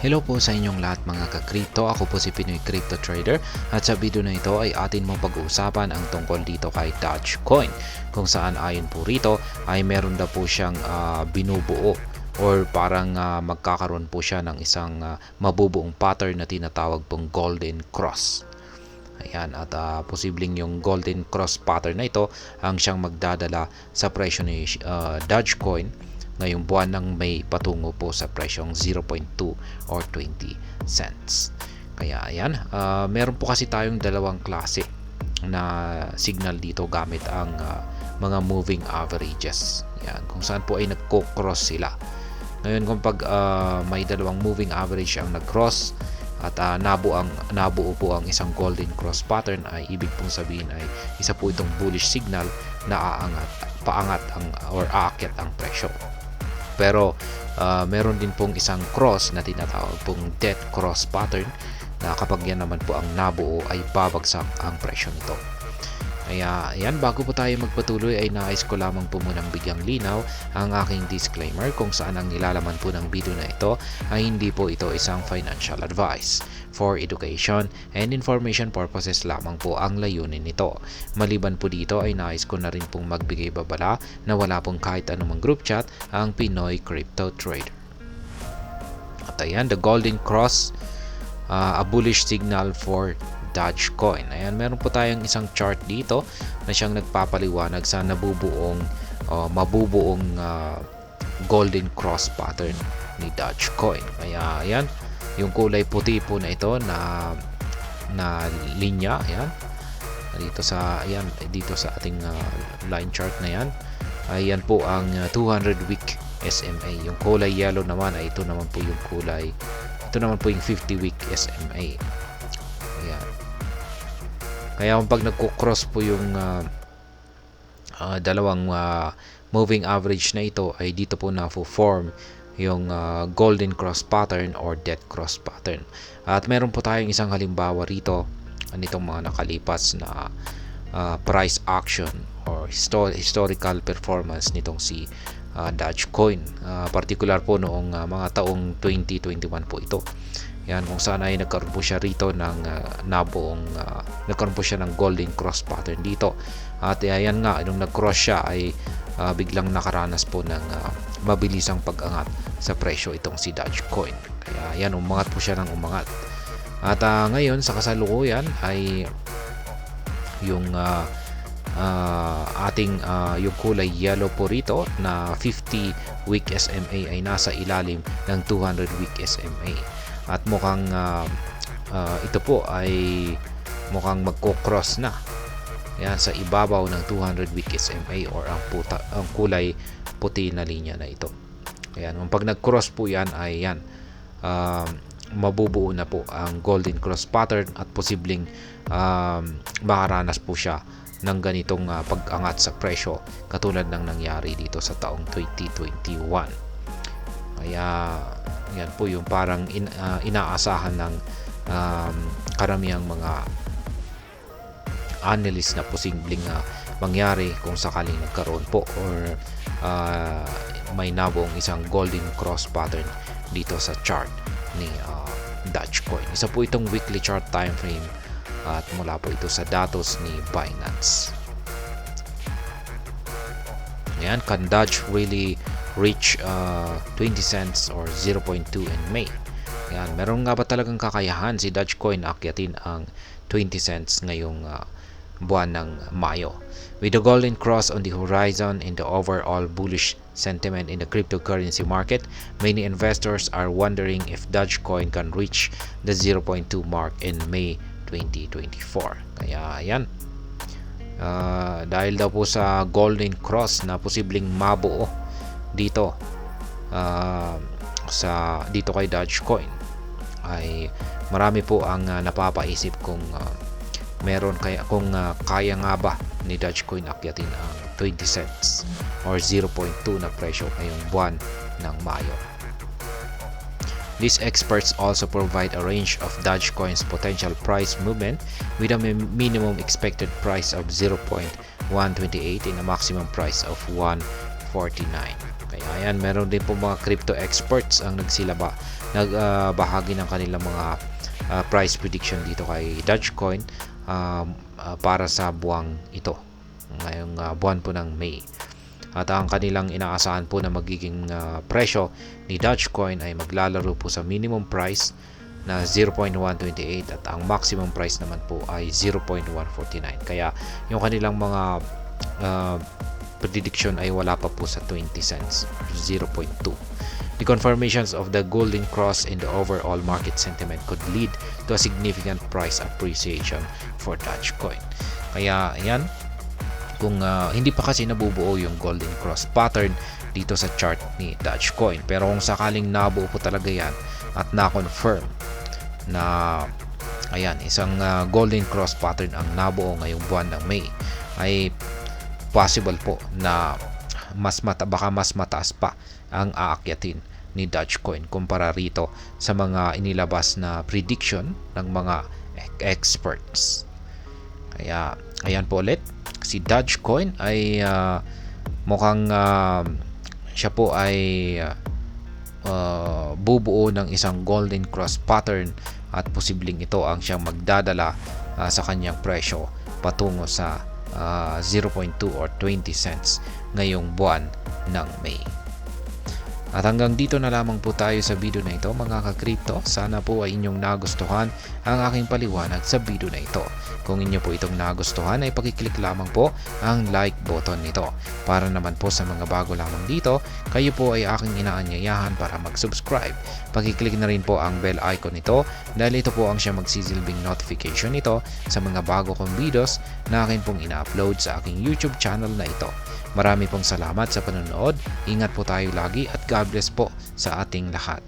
Hello po sa inyong lahat mga ka-crypto. Ako po si Pinoy Crypto Trader at sa video na ito ay atin mong pag-uusapan ang tungkol dito kay Dogecoin, kung saan ayon po rito ay meron daw po siyang binubuo or parang magkakaroon po siya ng isang mabubuong pattern na tinatawag pong Golden Cross. Ayan, at posibleng yung Golden Cross pattern na ito ang siyang magdadala sa presyo ni Dogecoin ngayong buwan ng May patungo po sa presyong 0.2 or 20 cents. Kaya ayan, meron po kasi tayong dalawang klase na signal dito gamit ang mga moving averages. Ayan, kung saan po ay nagko-cross sila. Ngayon kung pag may dalawang moving average ang nag-cross at nabuo po ang isang golden cross pattern, ay ibig pong sabihin ay isa po itong bullish signal na paangat or aakyat ang presyo. Pero meron din pong isang cross na tinatawag pong death cross pattern na kapag yan naman po ang nabuo ay babagsak ang presyo nito. Kaya yan, bago po tayo magpatuloy ay nais ko lamang po munang bigyang linaw ang aking disclaimer kung saan ang nilalaman po ng video na ito ay hindi po ito isang financial advice. For education and information purposes lamang po ang layunin nito. Maliban po dito ay nais ko na rin pong magbigay babala na wala pong kahit anumang group chat ang Pinoy Crypto Trader. At ayan, the Golden Cross, a bullish signal for Dogecoin. Ayan, meron po tayong isang chart dito na siyang nagpapaliwanag sa mabubuong Golden Cross pattern ni Dogecoin. Kaya ayan, yung kulay puti po na ito na linya, ayan, dito sa ating line chart na yan, ayan po ang 200 week SMA. Yung kulay yellow naman ay ito naman po yung 50 week SMA. Ayan. Kaya kung pag nagko-cross po yung dalawang moving average na ito, ay dito po na-form yung golden cross pattern or death cross pattern. At meron po tayong isang halimbawa rito nitong mga nakalipas na price action or historical performance nitong si Dogecoin. Particular po noong mga taong 2021 po ito. Yan, kung saan ay nagkaroon po siya rito ng nagkaroon po siya ng golden cross pattern dito. At ayan nga, nung nag-cross siya ay biglang nakaranas po ng mabilisang pag-angat sa presyo itong si Dogecoin. Kaya yan, umangat po siya ng umangat. At ngayon sa kasalukuyan ay yung yung kulay yellow po rito na 50 week SMA ay nasa ilalim ng 200 week SMA. At mukhang ito po ay mukhang magko-cross na yan sa ibabaw ng 200 week SMA or ang kulay puti na linya na ito. Ayan, pag nag-cross po yan ay yan, mabubuo na po ang golden cross pattern at posibleng makaranas po siya ng ganitong pag-angat sa presyo katulad ng nangyari dito sa taong 2021. Kaya yan po yung parang inaasahan ng karamihang mga analyst na posibleng mangyari kung sakaling nagkaroon po or may nabuong isang golden cross pattern dito sa chart ni Dogecoin. Isa po itong weekly chart time frame at mula po ito sa datos ni Binance. Ayan, can Doge really reach 20 cents or 0.2 in May? Ayan, meron nga ba talagang kakayahan si Dogecoin akyatin ang 20 cents ngayong buwan ng Mayo? With the golden cross on the horizon and the overall bullish sentiment in the cryptocurrency market, many investors are wondering if Dogecoin can reach the 0.2 mark in May 2024. Kaya ayan, dahil daw po sa golden cross na posibleng mabuo dito dito kay Dogecoin, ay marami po ang napapaisip kung kaya nga ba ni Dogecoin akyatin ang 20 cents or 0.2 na presyo ngayong buwan ng Mayo. These experts also provide a range of Dogecoin's potential price movement with a minimum expected price of 0.128 and a maximum price of 149. Kaya ayan, meron din po mga crypto experts ang nagbahagi ng kanilang mga price prediction dito kay Dogecoin para sa buwang ito, ngayong buwan po ng May. At ang kanilang inaasahan po na magiging presyo ni Dogecoin ay maglalaro po sa minimum price na 0.128 at ang maximum price naman po ay 0.149. Kaya yung kanilang mga prediction ay wala pa po sa 20 cents, 0.2. The confirmations of the golden cross in the overall market sentiment could lead to a significant price appreciation for Dogecoin. Kaya ayan, kung hindi pa kasi nabubuo yung golden cross pattern dito sa chart ni Dogecoin, pero kung sakaling nabuo po talaga yan at na-confirm na ayan, isang golden cross pattern ang nabuo ngayong buwan ng May, ay possible po na baka mas mataas pa ang aakyatin ni Dogecoin kumpara rito sa mga inilabas na prediction ng mga experts. Kaya ayan po ulit, si Dogecoin ay mukhang siya po ay bubuo ng isang golden cross pattern at posibleng ito ang siyang magdadala sa kanyang presyo patungo sa 0.2 or 20 cents ngayong buwan ng May. At hanggang dito na lamang po tayo sa video na ito, mga ka-crypto. Sana po ay inyong nagustuhan ang aking paliwanag sa video na ito. Kung inyo po itong nagustuhan ay pakiclick lamang po ang like button nito. Para naman po sa mga bago lamang dito, kayo po ay aking inaanyayahan para mag-subscribe. Pakiclick na rin po ang bell icon nito dahil ito po ang siya magsisilbing notification nito sa mga bago kong videos na akin pong ina-upload sa aking YouTube channel na ito. Marami pong salamat sa panonood. Ingat po tayo lagi at God bless po sa ating lahat.